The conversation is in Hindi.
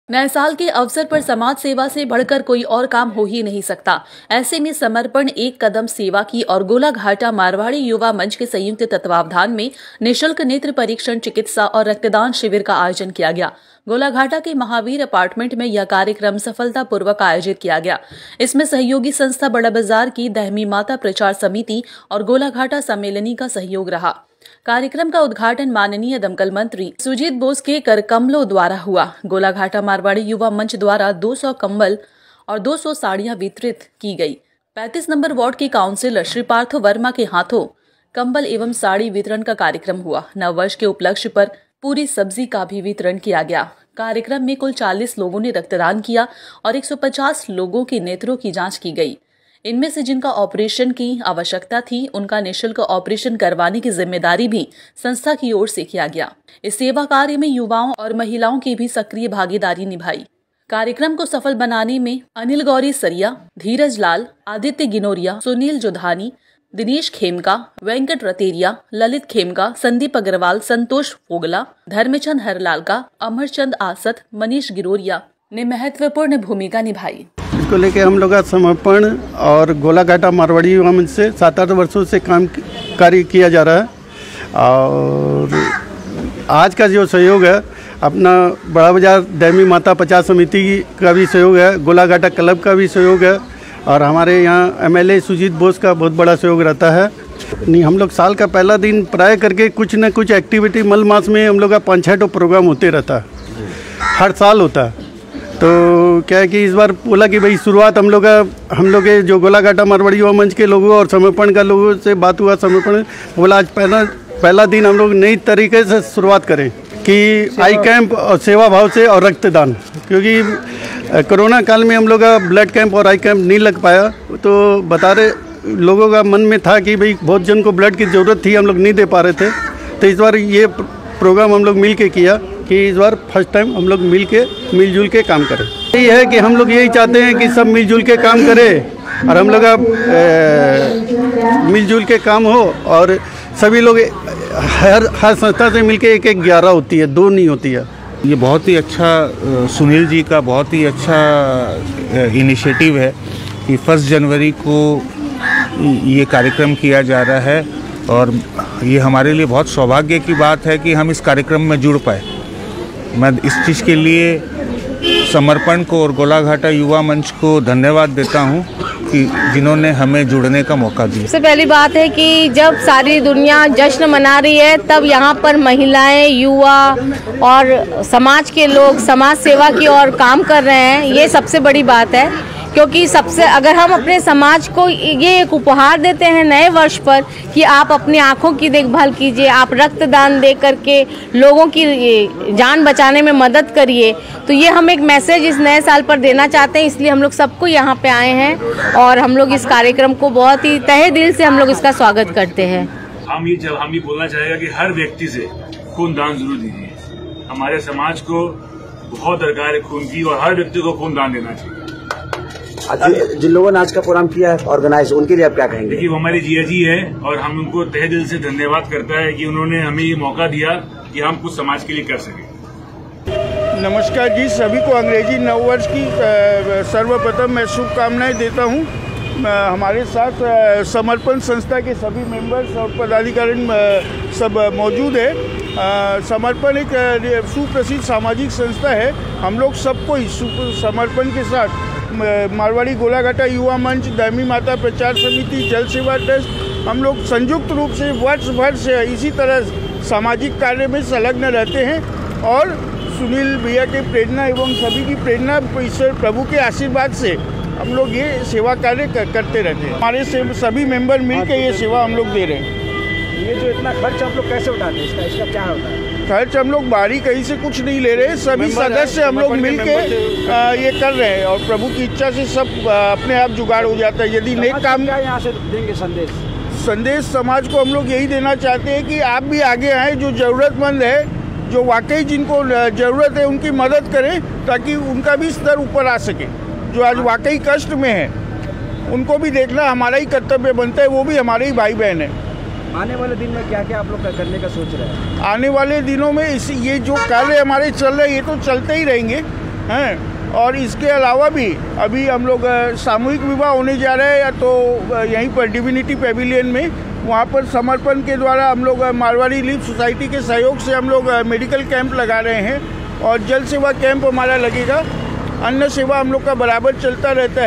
नए साल के अवसर पर समाज सेवा से बढ़कर कोई और काम हो ही नहीं सकता। ऐसे में समर्पण एक कदम सेवा की और गोलाघाटा मारवाड़ी युवा मंच के संयुक्त तत्वावधान में निःशुल्क नेत्र परीक्षण, चिकित्सा और रक्तदान शिविर का आयोजन किया गया। गोलाघाटा के महावीर अपार्टमेंट में यह कार्यक्रम सफलतापूर्वक आयोजित किया गया। इसमें सहयोगी संस्था बड़ा बाजार की दहमी माता प्रचार समिति और गोलाघाटा सम्मेलनी का सहयोग रहा। कार्यक्रम का उद्घाटन माननीय दमकल मंत्री सुजीत बोस के करकमलों द्वारा हुआ। गोलाघाटा मारवाड़ी युवा मंच द्वारा 200 कंबल और 200 साड़ियां वितरित की गई। 35 नंबर वार्ड के काउंसिलर श्री पार्थ वर्मा के हाथों कंबल एवं साड़ी वितरण का कार्यक्रम हुआ। नववर्ष के उपलक्ष्य पर पूरी सब्जी का भी वितरण किया गया। कार्यक्रम में कुल 40 लोगों ने रक्तदान किया और 150 लोगों के नेत्रों की जांच की गई। इनमें से जिनका ऑपरेशन की आवश्यकता थी, उनका निःशुल्क ऑपरेशन करवाने की जिम्मेदारी भी संस्था की ओर से किया गया। इस सेवा कार्य में युवाओं और महिलाओं की भी सक्रिय भागीदारी निभाई। कार्यक्रम को सफल बनाने में अनिल गौरी सरिया, धीरज लाल, आदित्य गिनोरिया, सुनील जोधानी, दिनेश खेमका, वेंकट रतेरिया, ललित खेमका, संदीप अग्रवाल, संतोष फोगला, धर्मचंद हरलालका, अमरचंद आसत, मनीष गिरोरिया ने महत्वपूर्ण भूमिका निभाई। इसको लेके हम लोग का समर्पण और गोलाघाटा मारवाड़ी युवा मंच से 7-8 वर्षों से कार्य किया जा रहा है। और आज का जो सहयोग है, अपना बड़ा बाजार दहमी माता प्रचार समिति का भी सहयोग है, गोलाघाटा क्लब का भी सहयोग है और हमारे यहाँ MLA सुजीत बोस का बहुत बड़ा सहयोग रहता है। नहीं, हम लोग साल का पहला दिन प्राय करके कुछ न कुछ एक्टिविटी मल मास में हम लोग का 5-6 प्रोग्राम होते रहता है, हर साल होता है। तो क्या है कि इस बार बोला कि भाई शुरुआत हम लोग के जो गोलाघाटा मारवाड़ी युवा मंच के लोगों और समर्पण का लोगों से बात हुआ। समर्पण बोला आज पहला दिन हम लोग नई तरीके से शुरुआत करें कि आई कैंप और सेवा भाव से और रक्तदान, क्योंकि कोरोना काल में हम लोग का ब्लड कैंप और आई कैंप नहीं लग पाया। तो बता रहे लोगों का मन में था कि भाई बहुत जन को ब्लड की ज़रूरत थी, हम लोग नहीं दे पा रहे थे। तो इस बार ये प्रोग्राम हम लोग मिल के किया कि इस बार फर्स्ट टाइम हम लोग मिलजुल के काम करें। यही है कि हम लोग यही चाहते हैं कि सब मिलजुल के काम करें और हम लोग मिलजुल के काम हो और सभी लोग हर संस्था से मिलके 1-11 होती है, 2 नहीं होती है। ये बहुत ही अच्छा सुनील जी का बहुत ही अच्छा इनिशिएटिव है कि 1 जनवरी को ये कार्यक्रम किया जा रहा है और ये हमारे लिए बहुत सौभाग्य की बात है कि हम इस कार्यक्रम में जुड़ पाए। मैं इस चीज़ के लिए समर्पण को और गोलाघाटा युवा मंच को धन्यवाद देता हूं कि जिन्होंने हमें जुड़ने का मौका दिया। सबसे पहली बात है कि जब सारी दुनिया जश्न मना रही है, तब यहाँ पर महिलाएं, युवा और समाज के लोग समाज सेवा की ओर काम कर रहे हैं। ये सबसे बड़ी बात है, क्योंकि अगर हम अपने समाज को ये एक उपहार देते हैं नए वर्ष पर कि आप अपनी आँखों की देखभाल कीजिए, आप रक्तदान दे करके लोगों की जान बचाने में मदद करिए, तो ये हम एक मैसेज इस नए साल पर देना चाहते हैं। इसलिए हम लोग सबको यहाँ पे आए हैं और हम लोग इस कार्यक्रम को बहुत ही तहे दिल से हम लोग इसका स्वागत करते हैं। हम ये बोलना चाहेगा कि हर व्यक्ति से खून दान जरूर दीजिए। हमारे समाज को बहुत दरकार है खून की और हर व्यक्ति को खून दान देना चाहिए। जिन लोगों ने आज का प्रोग्राम किया है ऑर्गेनाइज, उनके लिए आप क्या कहेंगे? देखिए, वो हमारे जिया जी है और हम उनको तहे दिल से धन्यवाद करता है कि उन्होंने हमें ये मौका दिया कि हम कुछ समाज के लिए कर सकें। नमस्कार जी, सभी को अंग्रेजी नववर्ष की सर्वप्रथम मैं शुभकामनाएं देता हूं। हमारे साथ समर्पण संस्था के सभी मेंबर्स और पदाधिकारी सब मौजूद है। समर्पण एक सुप्रसिद्ध सामाजिक संस्था है। हम लोग सबको इस समर्पण के साथ मारवाड़ी गोलाघाटा युवा मंच, दहमी माता प्रचार समिति, जल सेवा ट्रस्ट, हम लोग संयुक्त रूप से वर्ष भर से इसी तरह सामाजिक कार्य में संलग्न रहते हैं और सुनील भैया के प्रेरणा एवं सभी की प्रेरणा, ईश्वर प्रभु के आशीर्वाद से हम लोग ये सेवा कार्य करते रहते हैं। हमारे सभी मेंबर मिलकर ये सेवा हम लोग दे रहे हैं। ये जो इतना खर्च हम लोग कैसे उठाते हैं, इसका क्या होता है? खर्च हम लोग बाहरी कहीं से कुछ नहीं ले रहे, सभी सदस्य हम लोग मिल के ये कर रहे हैं और प्रभु की इच्छा से सब अपने आप जुगाड़ हो जाता है। यदि नेक काम यहाँ से देंगे संदेश समाज को हम लोग यही देना चाहते हैं कि आप भी आगे आएँ, जो ज़रूरतमंद है, जो वाकई जिनको ज़रूरत है उनकी मदद करें ताकि उनका भी स्तर ऊपर आ सके। जो आज वाकई कष्ट में है उनको भी देखना हमारा ही कर्तव्य बनता है, वो भी हमारे ही भाई बहन है। आने वाले दिन में क्या क्या आप लोग करने का सोच रहे हैं? आने वाले दिनों में ये जो कार्य हमारे चल रहे हैं ये तो चलते ही रहेंगे। हैं। और इसके अलावा भी अभी हम लोग सामूहिक विवाह होने जा रहे हैं या तो यहीं पर डिविनिटी पेविलियन में, वहाँ पर समर्पण के द्वारा हम लोग मारवाड़ी रिलीफ सोसाइटी के सहयोग से हम लोग मेडिकल कैंप लगा रहे हैं और जल सेवा कैंप हमारा लगेगा। अन्न सेवा हम लोग का बराबर चलता रहता है।